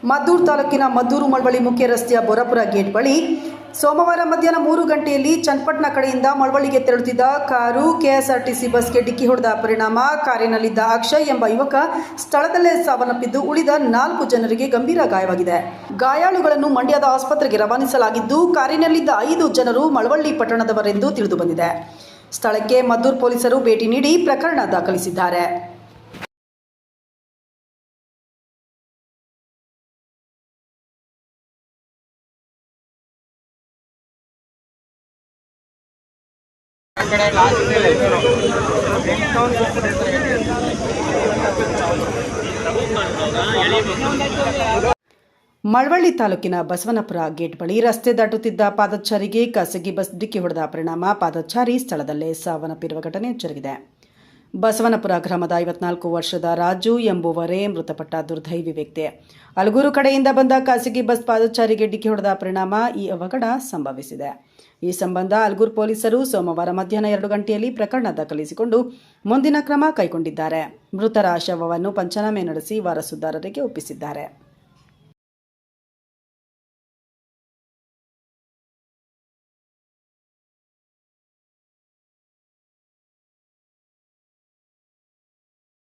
ಮದ್ದೂರು ತಾಲೂಕಿನ ಮದ್ದೂರು ಮಳವಳ್ಳಿ ಮುಖ್ಯ ರಸ್ತೆಯ ಬೋರಾಪುರ ಗೇಟ್ ಬಳಿ ಸೋಮವಾರ ಮಧ್ಯಾಹ್ನ 3 ಗಂಟೆಯಲ್ಲಿ ಚನ್ನಪಟ್ಟಣ ಕಡೆಯಿಂದ ಮಳವಳ್ಳಿಗೆ ತೆರಳುತ್ತಿದ್ದ ಕಾರು ಕೆಎಸ್ಆರ್ಟಿಸಿ ಬಸ್ಗೆ ಡಿಕ್ಕಿ ಹೊಡೆದ ಪರಿಣಾಮ ಕಾರಿನಲ್ಲಿದ್ದ ಅಕ್ಷಯ್ ಎಂಬ ಯುವಕ ಸ್ಥಳದಲ್ಲೇ ಸಾವನ್ನಪ್ಪಿದ್ದು ಉಳಿದ 4 ಜನರಿಗೆ ಗಂಭೀರ ಗಾಯವಾಗಿದೆ. ಗಾಯಾಳುಗಳನ್ನು ಮಂಡ್ಯದ ಆಸ್ಪತ್ರೆಗೆ ರವಾನಿಸಲಾಗಿದ್ದು ಕಾರಿನಲ್ಲಿದ್ದ 5 ಜನರು ಮಳವಳ್ಳಿ ಪಟ್ಟಣದವರೆಂದು ತಿಳಿದುಬಂದಿದೆ. ಸ್ಥಳಕ್ಕೆ ಮದ್ದೂರು ಪೊಲೀಸರು ಭೇಟಿ ನೀಡಿ ಪ್ರಕರಣ ದಾಖಲಿಸಿದ್ದಾರೆ. ಮಳವಳ್ಳಿ ತಾಲೂಕಿನ ಬಸವನಪುರ ಗೇಟ್ ಬಳಿ ರಸ್ತೆ ದಾಟುತ್ತಿದ್ದ ಪಾದಚಾರಿಗೆ ಖಾಸಗಿ ಬಸ್ ಡಿಕ್ಕಿ ಹೊಡೆದ ಪರಿಣಾಮ ಪಾದಚಾರಿ ಸ್ಥಳದಲ್ಲೇ ಸಾವನ್ನಪ್ಪಿರುವ ಘಟನೆ ಜರುಗಿದೆ. ಬಸವನಪುರ ಗ್ರಾಮದ 54 ವರ್ಷದ ರಾಜು ಎಂಬುವರೇ ಮೃತಪಟ್ಟ ದುರ್ದೈವಿ ವ್ಯಕ್ತಿ. ಅಲಗೂರು ಕಡೆಯಿಂದ ಬಂದ ಖಾಸಗಿ ಬಸ್ ಪಾದಚಾರಿಗೆ ಡಿಕ್ಕಿ ಹೊಡೆದ ಪರಿಣಾಮ ಈ ಅವಘಡ ಸಂಭವಿಸಿದೆ. ಈ ಸಂಬಂಧ ಅಲಗೂರು ಪೊಲೀಸರು ಸೋಮವಾರ ಮಧ್ಯಾಹ್ನ 2 ಗಂಟೆಯಲ್ಲಿ ಪ್ರಕರಣ ದಾಖಲಿಸಿಕೊಂಡು ಮುಂದಿನ ಕ್ರಮ ಕೈಗೊಂಡಿದ್ದಾರೆ. ಮೃತರ ಶವವನ್ನು ಪಂಚನಾಮೆ ನಡೆಸಿ ವಾರಸುದಾರರಿಗೆ ಒಪ್ಪಿಸಿದ್ದಾರೆ.